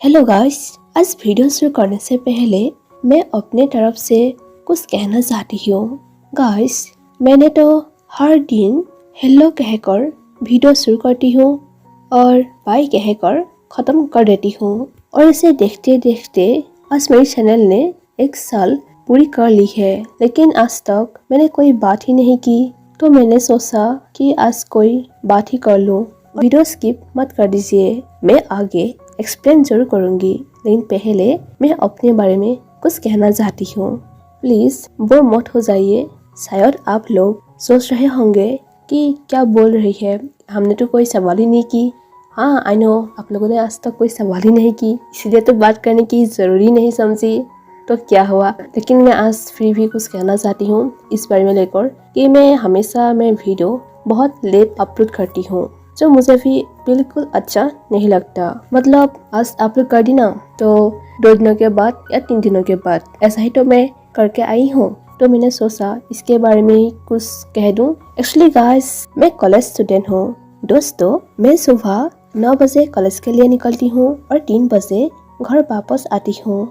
Hello guys, आज video शुरू करने से पहले मैं अपने तरफ से कुछ कहना चाहती हूँ। गाइस, मैंने तो हर दिन हेलो कहकर वीडियो शुरू करती हूँ और बाय कहकर ख़त्म कर देती हूँ और इसे देखते देखते आज मेरे चैनल ने 1 साल पूरी कर ली है, लेकिन आज तक मैंने कोई बात ही नहीं की। तो मैंने सोचा कि आज कोई बात ही कर लूँ। वीडियो स्किप मत कर दीजिए, मैं आगे एक्सप्लेन जरूर करूँगी, लेकिन पहले मैं अपने बारे में कुछ कहना चाहती हूँ। प्लीज़ बोर मत हो जाइए। शायद आप लोग सोच रहे होंगे कि क्या बोल रही है, हमने तो कोई सवाल ही नहीं की। हाँ, आई नो, आप लोगों ने आज तक कोई सवाल ही नहीं की, इसीलिए तो बात करने की ज़रूरी नहीं समझी। तो क्या हुआ, लेकिन मैं आज फिर भी कुछ कहना चाहती हूँ इस बारे में लेकर कि मैं हमेशा वीडियो बहुत लेट अपलोड करती हूँ, जो मुझे भी बिल्कुल अच्छा नहीं लगता। मतलब आज अपलोड कर दी ना, तो 2 दिनों के बाद या 3 दिनों के बाद ऐसा ही तो मैं करके आई हूँ। तो मैंने सोचा इसके बारे में ही कुछ कह दूँ। एक्चुअली गाइस, मैं कॉलेज स्टूडेंट हूँ। दोस्तों, मैं सुबह 9 बजे कॉलेज के लिए निकलती हूँ और 3 बजे घर वापस आती हूँ।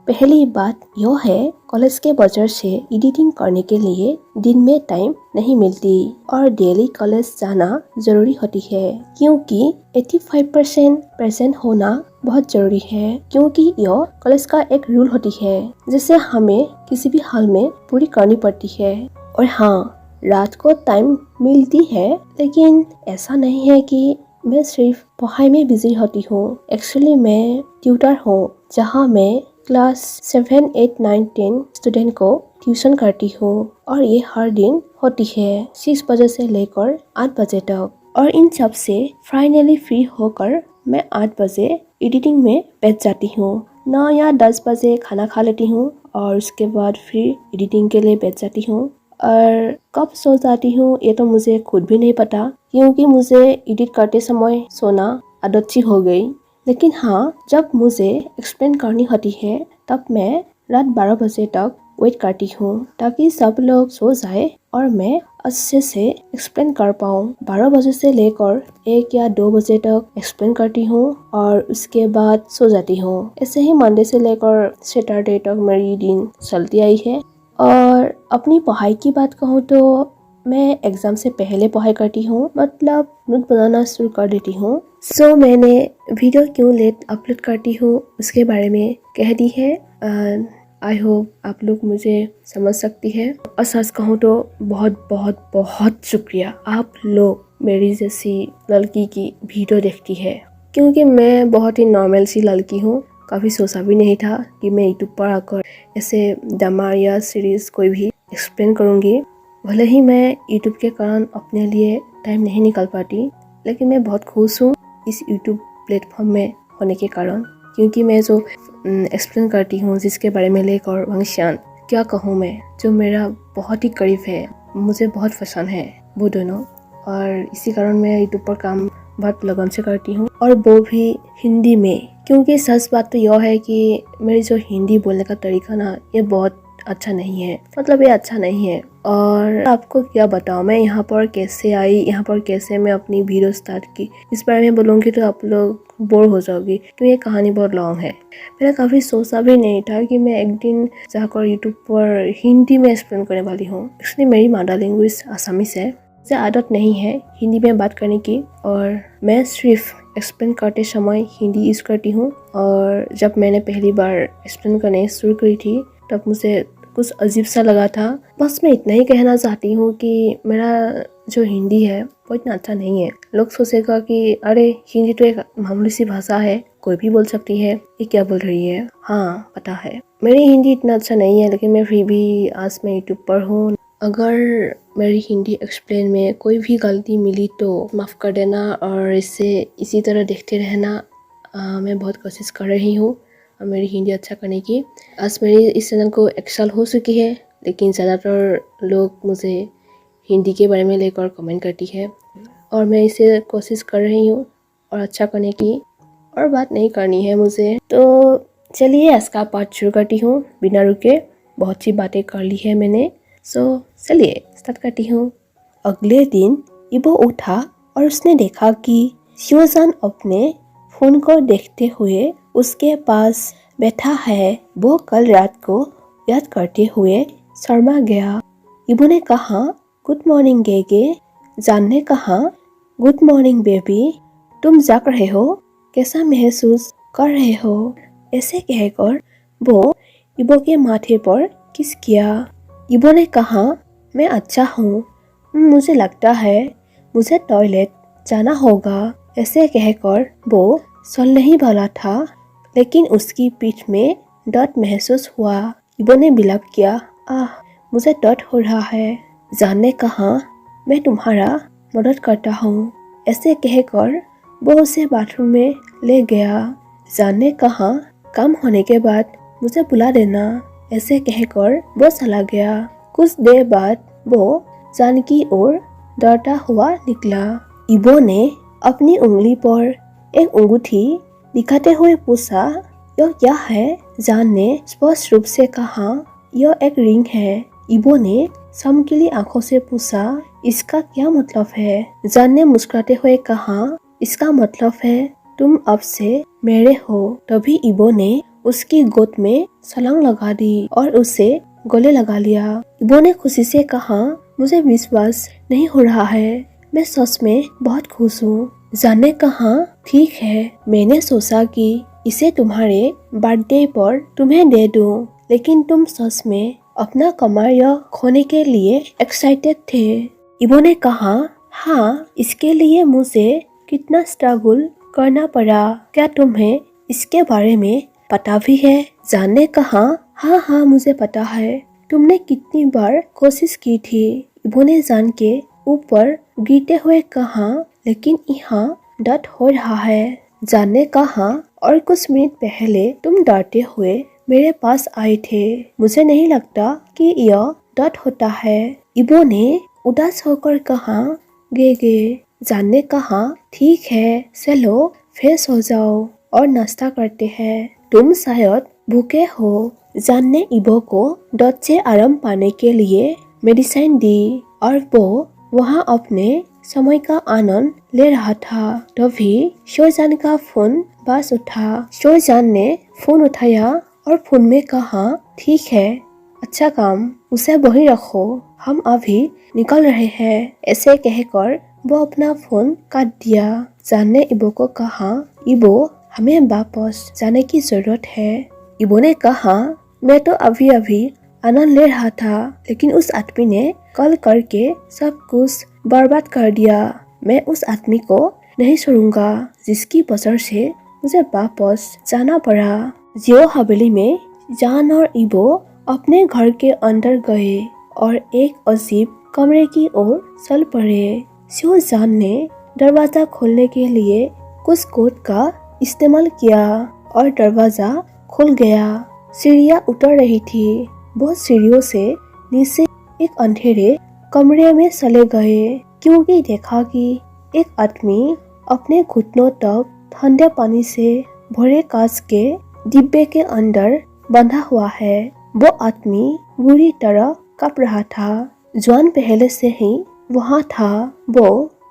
पहली बात यह है, कॉलेज के वजह से एडिटिंग करने के लिए दिन में टाइम नहीं मिलती और डेली कॉलेज जाना जरूरी होती है, क्योंकि 85% प्रेजेंट होना बहुत जरूरी है, क्योंकि यह कॉलेज का एक रूल होती है जिसे हमें किसी भी हाल में पूरी करनी पड़ती है। और हाँ, रात को टाइम मिलती है, लेकिन ऐसा नहीं है कि मैं सिर्फ पढ़ाई में बिजी होती हूँ। एक्चुअली मैं ट्यूटर हूँ, जहाँ मैं क्लास 7, 8, 9, 10 स्टूडेंट को ट्यूशन करती हूँ और ये हर दिन होती है 6 बजे से लेकर 8 बजे तक। और इन सब से फाइनली फ्री होकर मैं 8 बजे एडिटिंग में बैठ जाती हूँ। 9 या 10 बजे खाना खा लेती हूँ और उसके बाद फिर एडिटिंग के लिए बैठ जाती हूँ। और कब सो जाती हूँ ये तो मुझे खुद भी नहीं पता, क्योंकि मुझे एडिट करते समय सोना आदत सी हो गई। लेकिन हाँ, जब मुझे एक्सप्लेन करनी होती है तब मैं रात 12 बजे तक वेट करती हूँ, ताकि सब लोग सो जाए और मैं अच्छे से एक्सप्लेन कर पाऊँ। 12 बजे से लेकर 1 या 2 बजे तक एक्सप्लेन करती हूँ और उसके बाद सो जाती हूँ। ऐसे ही मंडे से लेकर सैटरडे तक मेरी दिन चलती आई है। और अपनी पढ़ाई की बात कहूँ तो मैं एग्जाम से पहले पढ़ाई करती हूँ, मतलब नोट बनाना शुरू कर देती हूँ। सो मैंने वीडियो क्यों लेट अपलोड करती हूँ उसके बारे में कह दी है। आई होप आप लोग मुझे समझ सकती है। और सच कहूँ तो बहुत बहुत बहुत शुक्रिया आप लोग मेरी जैसी लड़की की वीडियो देखती है, क्योंकि मैं बहुत ही नॉर्मल सी लड़की हूँ। काफ़ी सोचा भी नहीं था कि मैं यूट्यूब पर आकर ऐसे ड्रामा या सीरीज़ कोई भी एक्सप्लेन करूँगी। भले ही मैं यूट्यूब के कारण अपने लिए टाइम नहीं निकाल पाती, लेकिन मैं बहुत खुश हूँ इस यूट्यूब प्लेटफॉर्म में होने के कारण, क्योंकि मैं जो एक्सप्लेन करती हूँ जिसके बारे में लेकर वंगशान, क्या कहूँ मैं, जो मेरा बहुत ही करीब है, मुझे बहुत पसंद है वो दोनों। और इसी कारण मैं यूट्यूब पर काम बहुत लगन से करती हूँ, और वो भी हिंदी में, क्योंकि सच बात तो यह है कि मेरी जो हिंदी बोलने का तरीका ना, ये बहुत अच्छा नहीं है। मतलब ये अच्छा नहीं है। और आपको क्या बताऊँ मैं यहाँ पर कैसे आई, यहाँ पर कैसे मैं अपनी वीडियो स्टार्ट की, इस बारे में बोलूँगी तो आप लोग बोर हो जाओगी, क्योंकि ये कहानी बहुत लॉन्ग है। मेरा काफ़ी सोचा भी नहीं था कि मैं एक दिन जाकर यूट्यूब पर हिंदी में एक्सप्लेन करने वाली हूँ। इसलिए मेरी मदर लैंग्वेज आसामीज है, मुझे आदत नहीं है हिंदी में बात करने की, और मैं सिर्फ एक्सप्लेन करते समय हिंदी यूज़ करती हूँ। और जब मैंने पहली बार एक्सप्लेन करने शुरू करी थी तब मुझे कुछ अजीब सा लगा था। बस मैं इतना ही कहना चाहती हूँ कि मेरा जो हिंदी है वो इतना अच्छा नहीं है। लोग सोचेगा कि अरे हिंदी तो एक मामूली सी भाषा है, कोई भी बोल सकती है, ये क्या बोल रही है। हाँ पता है मेरी हिंदी इतना अच्छा नहीं है, लेकिन मैं फिर भी आज मैं यूट्यूब पर हूँ। अगर मेरी हिंदी एक्सप्लेन में कोई भी गलती मिली तो माफ़ कर देना, और इसी तरह देखते रहना। मैं बहुत कोशिश कर रही हूँ मेरी हिंदी अच्छा करने की। आज मेरी इस चैनल को 1 साल हो चुकी है, लेकिन ज़्यादातर लोग मुझे हिंदी के बारे में लेकर कमेंट करती है, और मैं इसे कोशिश कर रही हूँ और अच्छा करने की, और बात नहीं करनी है मुझे। तो चलिए आज का पार्ट शुरू करती हूँ बिना रुके। बहुत सी बातें कर ली है मैंने, सो चलिए स्टार्ट करती हूँ। अगले दिन इबो उठा और उसने देखा कि शिवजान अपने फ़ोन को देखते हुए उसके पास बैठा है, वो कल रात को याद करते हुए शर्मा गया। इबो ने कहा, गुड मॉर्निंग गेगे। जान ने कहा, गुड मॉर्निंग बेबी। तुम जाग रहे हो? कैसा महसूस कर रहे हो? ऐसे कहकर वो इबो के माथे पर किस किया। इबो ने कहा, मैं अच्छा हूँ, मुझे लगता है मुझे टॉयलेट जाना होगा। ऐसे कहकर वो चलने ही वाला था, लेकिन उसकी पीठ में दर्द महसूस हुआ। इबो ने बिलख किया, आह, मुझे दर्द हो रहा है। जान ने कहा, मैं तुम्हारा मदद करता हूँ। ऐसे कहकर वो उसे बाथरूम में ले गया। जान ने कहा, काम होने के बाद मुझे बुला देना। ऐसे कहकर वो चला गया। कुछ देर बाद वो जान की ओर दौड़ता हुआ निकला। इबो ने अपनी उंगली पर एक अंगूठी दिखाते हुए पूछा, यह क्या है? जान ने स्पष्ट रूप से कहा, यह एक रिंग है। इबो ने चमकीली आंखों से पूछा, इसका क्या मतलब है? जान ने मुस्कुराते हुए कहा, इसका मतलब है तुम अब से मेरे हो। तभी इबो ने उसकी गोद में छलांग लगा दी और उसे गले लगा लिया। इबो ने खुशी से कहा, मुझे विश्वास नहीं हो रहा है, मैं सच में बहुत खुश हूँ। जान ने कहा, ठीक है, मैंने सोचा कि इसे तुम्हारे बर्थडे पर तुम्हें दे दूं, लेकिन तुम सच में अपना कमाया खोने के लिए एक्साइटेड थे। इबो ने कहा, हाँ, इसके लिए मुझे कितना स्ट्रगल करना पड़ा, क्या तुम्हें इसके बारे में पता भी है? जान ने कहा, हाँ, मुझे पता है, तुमने कितनी बार कोशिश की थी। इबो ने जान के ऊपर गिरते हुए कहा, लेकिन यहाँ दर्द हो रहा है। जान ने कहा, और कुछ मिनट पहले तुम डरते हुए मेरे पास आए थे, मुझे नहीं लगता कि यह दर्द होता है। इबो ने उदास होकर कहा, गे। जान ने कहा, ठीक है, चलो फ्रेश हो जाओ और नाश्ता करते हैं, तुम शायद भूखे हो। जान ने इबो को दर्द से आराम पाने के लिए मेडिसिन दी और वो वहाँ अपने समय का आनंद ले रहा था। तभी शोजान का फोन बज उठा। शोजान ने फोन उठाया और फोन में कहा, ठीक है, अच्छा काम, उसे वहीं रखो, हम अभी निकल रहे हैं। ऐसे कहकर वो अपना फोन काट दिया। जान ने इबो को कहा, इबो, हमें वापस जाने की जरूरत है। इबो ने कहा, मैं तो अभी अभी आनंद ले रहा था, लेकिन उस आदमी ने कॉल करके सब कुछ बर्बाद कर दिया। मैं उस आदमी को नहीं छोड़ूंगा जिसकी वजह से मुझे वापस जाना पड़ा। जियो हवेली में जान और इबो अपने घर के अंदर गए और एक अजीब कमरे की ओर चल पड़े। शिव जान ने दरवाजा खोलने के लिए कुछ कोड का इस्तेमाल किया और दरवाजा खुल गया। सीढ़ियाँ उतर रही थी। वो सीढ़ियों से नीचे एक अंधेरे कमरे में चले गए, क्योंकि देखा कि एक आदमी अपने घुटनों तक ठंडे पानी से भरे कांच के डिब्बे के अंदर बंधा हुआ है। वो आदमी बुरी तरह कांप रहा था। जॉन पहले से ही वहाँ था। वो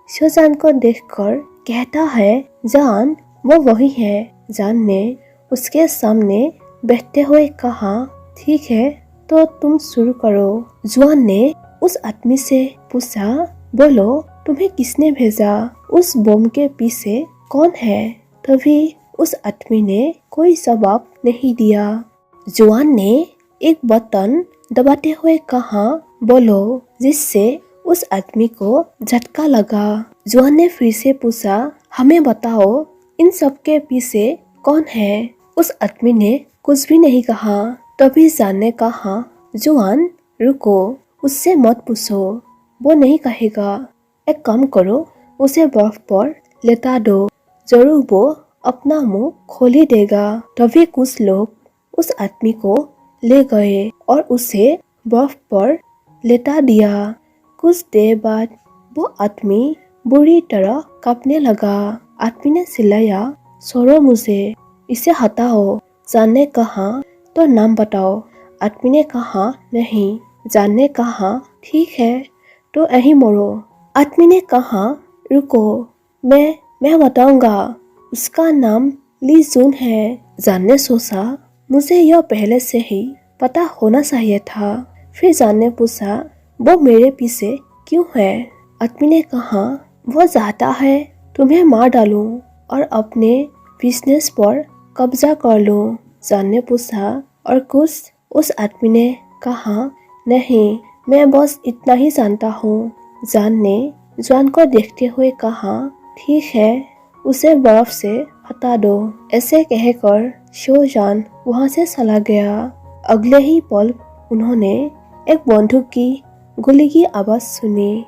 शोजान को देखकर कहता है, जान, वो वही है। जान ने उसके सामने बैठते हुए कहा, ठीक है, तो तुम शुरू करो। जॉन ने उस आदमी से पूछा, बोलो, तुम्हें किसने भेजा? उस बम के पीछे कौन है? तभी उस आदमी ने कोई जवाब नहीं दिया। जॉन ने एक बटन दबाते हुए कहा, बोलो, जिससे उस आदमी को झटका लगा। जॉन ने फिर से पूछा, हमें बताओ, इन सब के पीछे कौन है? उस आदमी ने कुछ भी नहीं कहा। तभी जान ने कहा, जॉन, रुको, उससे मत पूछो, वो नहीं कहेगा। एक काम करो, उसे बर्फ पर लेटा दो, जरूर वो अपना मुंह खोल ही देगा। तभी कुछ लोग उस आदमी को ले गए और उसे बर्फ पर लेटा दिया। कुछ देर बाद वो आदमी बुरी तरह कांपने लगा। आदमी ने चिल्लाया, छोड़ो मुझे, इसे हटाओ। जान ने कहा, तो नाम बताओ। आदमी ने कहा, नहीं। जान ने कहा, ठीक है, तो यहीं मरो। आदमी ने कहा, रुको, मैं बताऊंगा, उसका नाम ली जून है। जान ने सोचा मुझे यह पहले से ही पता होना चाहिए था। फिर जान ने पूछा वो मेरे पीछे क्यों है? आदमी ने कहा वो चाहता है तुम्हें मार डालूं और अपने बिजनेस पर कब्जा कर लूं। जान ने पूछा और कुछ? उस आदमी ने कहा नहीं, मैं बस इतना ही जानता हूँ। जान ने जॉन को देखते हुए कहा ठीक है, उसे बर्फ से हटा दो। ऐसे कहकर शोजान वहां से चला गया। अगले ही पल उन्होंने एक बंदूक की गोली की आवाज सुनी।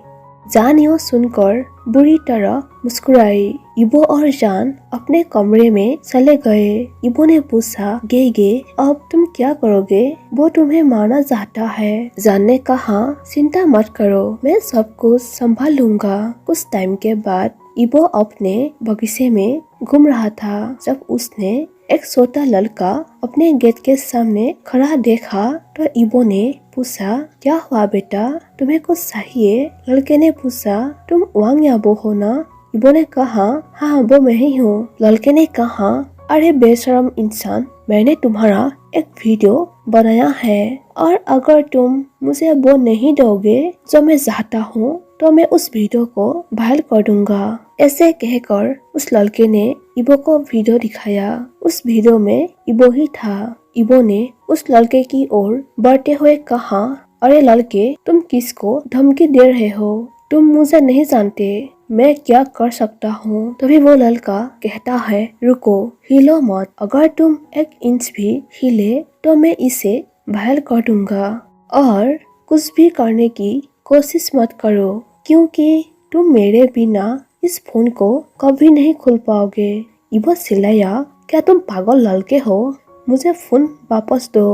जान यह सुनकर बुरी तरह मुस्कुराई। इबो और जान अपने कमरे में चले गए। इबो ने पूछा गे अब तुम क्या करोगे? वो तुम्हें मारना चाहता है। जान ने कहा चिंता मत करो, मैं सब कुछ संभाल लूंगा। कुछ टाइम के बाद इबो अपने बगीचे में घूम रहा था जब उसने एक छोटा लड़का अपने गेट के सामने खड़ा देखा तो इबो ने पूछा क्या हुआ बेटा, तुम्हें कुछ चाहिए? लड़के ने पूछा तुम वांग याबो हो ना? इबो ने कहा हाँ वो मैं ही हूँ। लड़के ने कहा अरे बेशरम इंसान, मैंने तुम्हारा एक वीडियो बनाया है और अगर तुम मुझे वो नहीं दोगे जो मैं चाहता हूँ तो मैं उस वीडियो को वायरल कर दूंगा। ऐसे कहकर उस लड़के ने इबो को वीडियो दिखाया। उस वीडियो में इबो ही था। इबो ने उस लड़के की ओर बढ़ते हुए कहा अरे लड़के, तुम किसको धमकी दे रहे हो? तुम मुझे नहीं जानते, मैं क्या कर सकता हूँ? तभी वो लड़का कहता है रुको, हिलो मत, अगर तुम एक इंच भी हिले तो मैं इसे वायरल कर दूंगा और कुछ भी करने की कोशिश मत करो क्योंकि तुम मेरे बिना इस फोन को कभी नहीं खोल पाओगे। इबो चिल्लाया क्या तुम पागल लड़के हो, मुझे फोन वापस दो।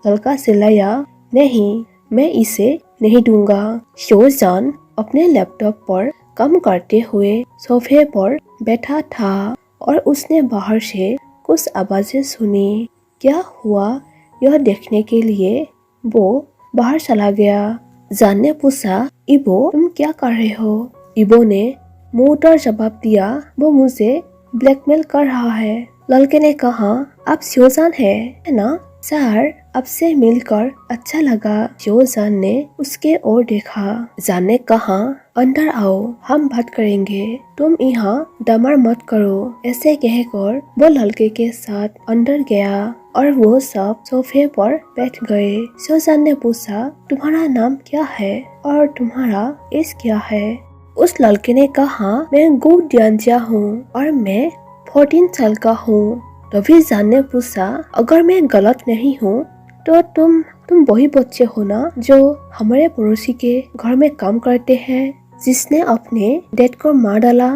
लड़का चिल्लाया नहीं, मैं इसे नहीं दूंगा। शोजान अपने लैपटॉप पर काम करते हुए सोफे पर बैठा था और उसने बाहर से कुछ आवाजें सुनी। क्या हुआ यह देखने के लिए वो बाहर चला गया। जान ने पूछा इबो तुम क्या कर रहे हो? इबो ने मुंह पर जवाब दिया वो मुझे ब्लैकमेल कर रहा है। लड़के ने कहा आप शोजान है ना? सर, आपसे मिलकर अच्छा लगा। शोजान ने उसके ओर देखा। जान ने कहा अंदर आओ, हम बात करेंगे, तुम यहाँ दमर मत करो। ऐसे कहकर वो लड़के के साथ अंदर गया और वो सब सोफे पर बैठ गए। शोजान ने पूछा तुम्हारा नाम क्या है और तुम्हारा एज क्या है? उस लड़के ने कहा मैं गु डियांजिया हूँ और मैं 14 साल का हूँ। तभी जान ने पूछा अगर मैं गलत नहीं हूँ तो तुम वही बच्चे हो ना जो हमारे पड़ोसी के घर में काम करते हैं जिसने अपने डैड को मार डाला?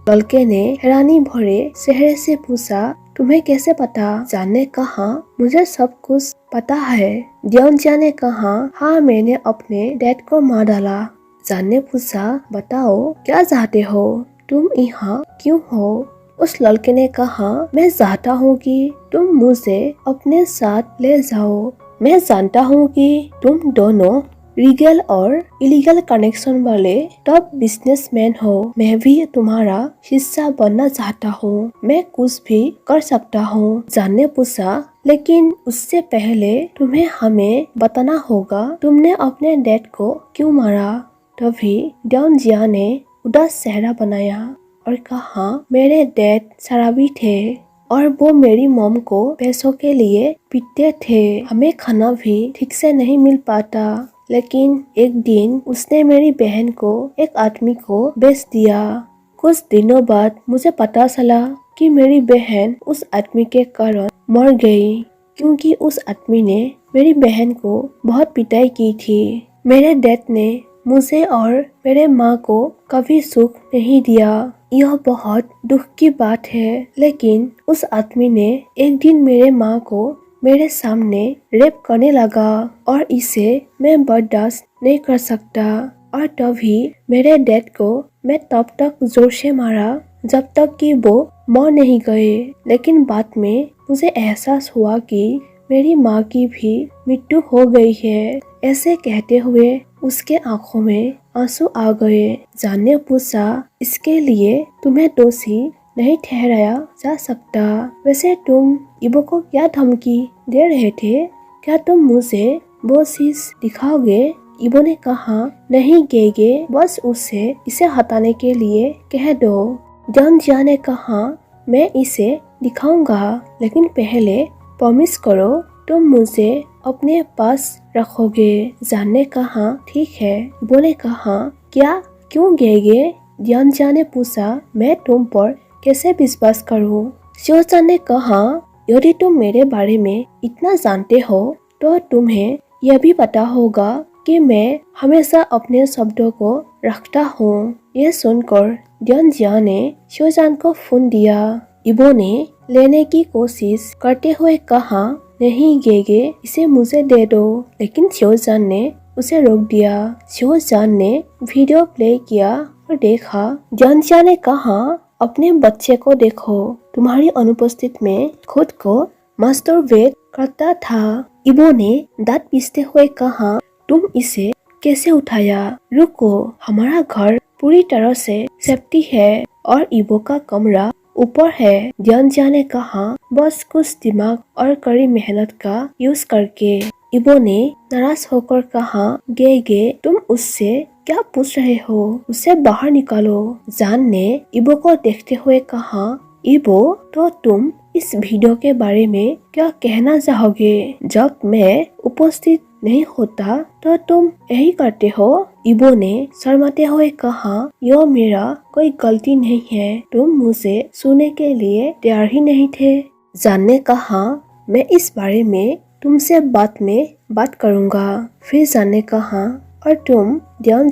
लड़के ने हैरानी भरे चेहरे से पूछा तुम्हें कैसे पता? जान ने कहा मुझे सब कुछ पता है। डियांजिया ने कहा हाँ, मैंने अपने डैड को मार डाला। जान ने पूछा बताओ क्या चाहते हो, तुम यहाँ क्यों हो? उस लड़के ने कहा मैं चाहता हूँ कि तुम मुझे अपने साथ ले जाओ। मैं जानता हूँ कि तुम दोनों लीगल और इलीगल कनेक्शन वाले टॉप बिजनेसमैन हो। मैं भी तुम्हारा हिस्सा बनना चाहता हूँ, मैं कुछ भी कर सकता हूँ। जान ने पूछा लेकिन उससे पहले तुम्हें हमें बताना होगा तुमने अपने डैड को क्यों मारा? तभी डियांजिया ने उदास चेहरा बनाया और कहा मेरे डैड शराबी थे और वो मेरी मॉम को पैसों के लिए पीटते थे। हमें खाना भी ठीक से नहीं मिल पाता, लेकिन एक दिन उसने मेरी बहन को एक आदमी को बेच दिया। कुछ दिनों बाद मुझे पता चला कि मेरी बहन उस आदमी के कारण मर गई क्योंकि उस आदमी ने मेरी बहन को बहुत पिटाई की थी। मेरे डैड ने मुझे और मेरे माँ को कभी सुख नहीं दिया। यह बहुत दुख की बात है, लेकिन उस आदमी ने एक दिन मेरे माँ को मेरे सामने रेप करने लगा और इसे मैं बर्दाश्त नहीं कर सकता। और तभी मेरे डैड को मैं तब तक जोर से मारा जब तक कि वो मर नहीं गए। लेकिन बाद में मुझे एहसास हुआ कि मेरी माँ की भी मृत्यु हो गई है। ऐसे कहते हुए उसके आंखों में आंसू आ गए। जान ने पूछा इसके लिए तुम्हें दोषी नहीं ठहराया जा सकता। वैसे तुम इबो को क्या धमकी दे रहे थे? क्या तुम मुझे वो चीज दिखाओगे? इबो ने कहा, नहीं गेगे, बस उसे इसे हटाने के लिए कह दो। जॉन ने कहा, मैं इसे दिखाऊंगा, लेकिन पहले प्रॉमिस करो तुम मुझे अपने पास रखोगे। जॉन ने कहा, ठीक है। इबो ने कहा, क्या? क्यों गेगे? जॉन ने पूछा, मैं तुम पर कैसे विश्वास करूं? शिवचंद ने कहा, यदि तुम मेरे बारे में इतना जानते हो तो तुम्हें यह भी पता होगा कि मैं हमेशा अपने शब्दों को रखता हूँ। यह सुनकर जॉन ने शिवचंद को फोन दिया। इबो ने लेने की कोशिश करते हुए कहा, नहीं गेगे, इसे मुझे दे दो। लेकिन शिवचंद ने उसे रोक दिया। शिवचंद ने वीडियो प्ले किया और देखा। जॉन ने कहा, अपने बच्चे को देखो, तुम्हारी अनुपस्थित में खुद को मास्टरबेट करता था। इबो ने दांत पीसते हुए कहा, तुम इसे कैसे उठाया? रुको, हमारा घर पूरी तरह से सेफ्टी है और इबो का कमरा ऊपर है। जॉन ने कहा, बस कुछ दिमाग और कड़ी मेहनत का यूज करके। इबो ने नाराज होकर कहा, गे तुम उससे क्या पूछ रहे हो? उसे बाहर निकालो। जॉन ने इबो को देखते हुए कहा, इबो, तो तुम इस वीडियो के बारे में क्या कहना चाहोगे? जब मैं उपस्थित नहीं होता तो तुम यही करते हो? इबो ने शर्माते हुए कहा, यह मेरा कोई गलती नहीं है, तुम मुझे सुनने के लिए तैयार ही नहीं थे। जॉन ने कहा, मैं इस बारे में तुमसे बाद में बात करूंगा। फिर जॉन ने कहा, और तुम जॉन,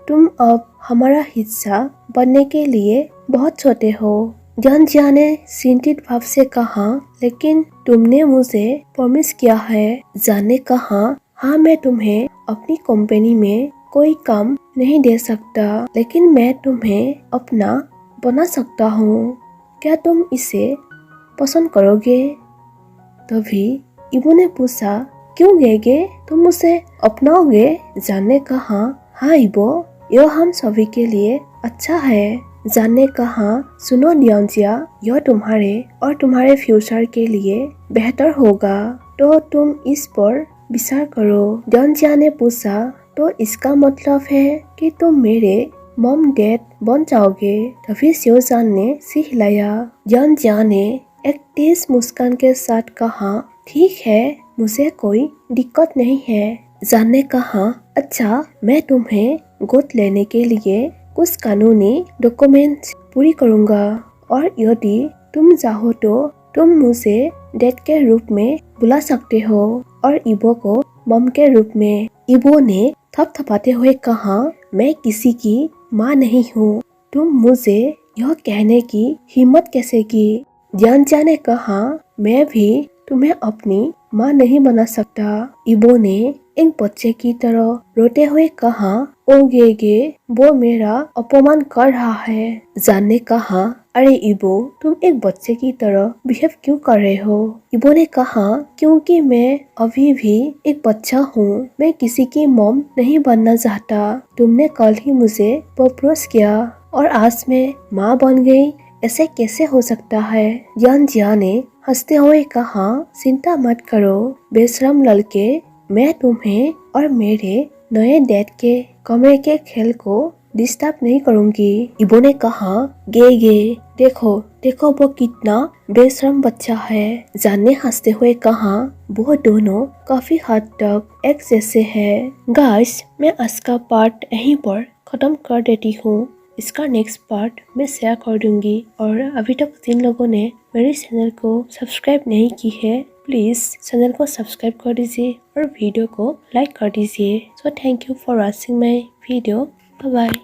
तुम अब हमारा हिस्सा बनने के लिए बहुत छोटे हो। जॉन ने चिंतित भाव से कहा, लेकिन तुमने मुझे प्रॉमिस किया है। जॉन ने कहा, हाँ, मैं तुम्हें अपनी कंपनी में कोई काम नहीं दे सकता, लेकिन मैं तुम्हें अपना बना सकता हूँ। क्या तुम इसे पसंद करोगे? तभी इबो ने पूछा, क्यों गेगे, तुम उसे अपनाओगे? जॉन ने कहा, हाँ इबो, यह हम सभी के लिए अच्छा है। जॉन ने कहा, सुनो डियोंजिया, यह तुम्हारे और तुम्हारे फ्यूचर के लिए बेहतर होगा, तो तुम इस पर विचार करो। डियोंजिया ने पूछा, तो इसका मतलब है कि तुम मेरे मॉम डैड बन जाओगे? तभी शिवचंद ने सिर हिलाया। डियोंजिया ने एक तेज मुस्कान के साथ कहा, ठीक है, मुझे कोई दिक्कत नहीं है। जॉन ने कहा, अच्छा, मैं तुम्हें गोद लेने के लिए कुछ कानूनी डॉक्यूमेंट्स पूरी करूंगा, और यदि तुम चाहो तो तुम मुझे डैड के रूप में बुला सकते हो और इबो को मॉम के रूप में। इबो ने थपथपाते हुए कहा, मैं किसी की माँ नहीं हूँ, तुम मुझे यह कहने की हिम्मत कैसे की? जॉन ने कहा, मैं भी तुम्हें अपनी माँ नहीं बना सकता। इबो ने एक बच्चे की तरह रोते हुए कहा, ओ गेगे, वो मेरा अपमान कर रहा है। जॉन ने कहा, अरे इबो, तुम एक बच्चे की तरह बिहेव क्यों कर रहे हो? इबो ने कहा, क्योंकि मैं अभी भी एक बच्चा हूँ, मैं किसी की मॉम नहीं बनना चाहता। तुमने कल ही मुझे प्रपोज किया और आज मैं माँ बन गई, ऐसे कैसे हो सकता है? जॉन ने हंसते हुए कहा, चिंता मत करो बेशरम लड़के, मैं तुम्हें और मेरे नए डैड के कमरे के खेल को डिस्टर्ब नहीं करूंगी। इबो ने कहा, गे देखो देखो वो कितना बेशरम बच्चा है। जॉन ने हंसते हुए कहा, वो दोनों काफी हद तक एक जैसे हैं। गाइस, मैं आज का पार्ट यहीं पर खत्म कर देती हूँ। इसका नेक्स्ट पार्ट मैं शेयर कर दूंगी। और अभी तक जिन लोगों ने मेरे चैनल को सब्सक्राइब नहीं की है, प्लीज चैनल को सब्सक्राइब कर दीजिए और वीडियो को लाइक कर दीजिए। So thank you for watching my video. Bye bye.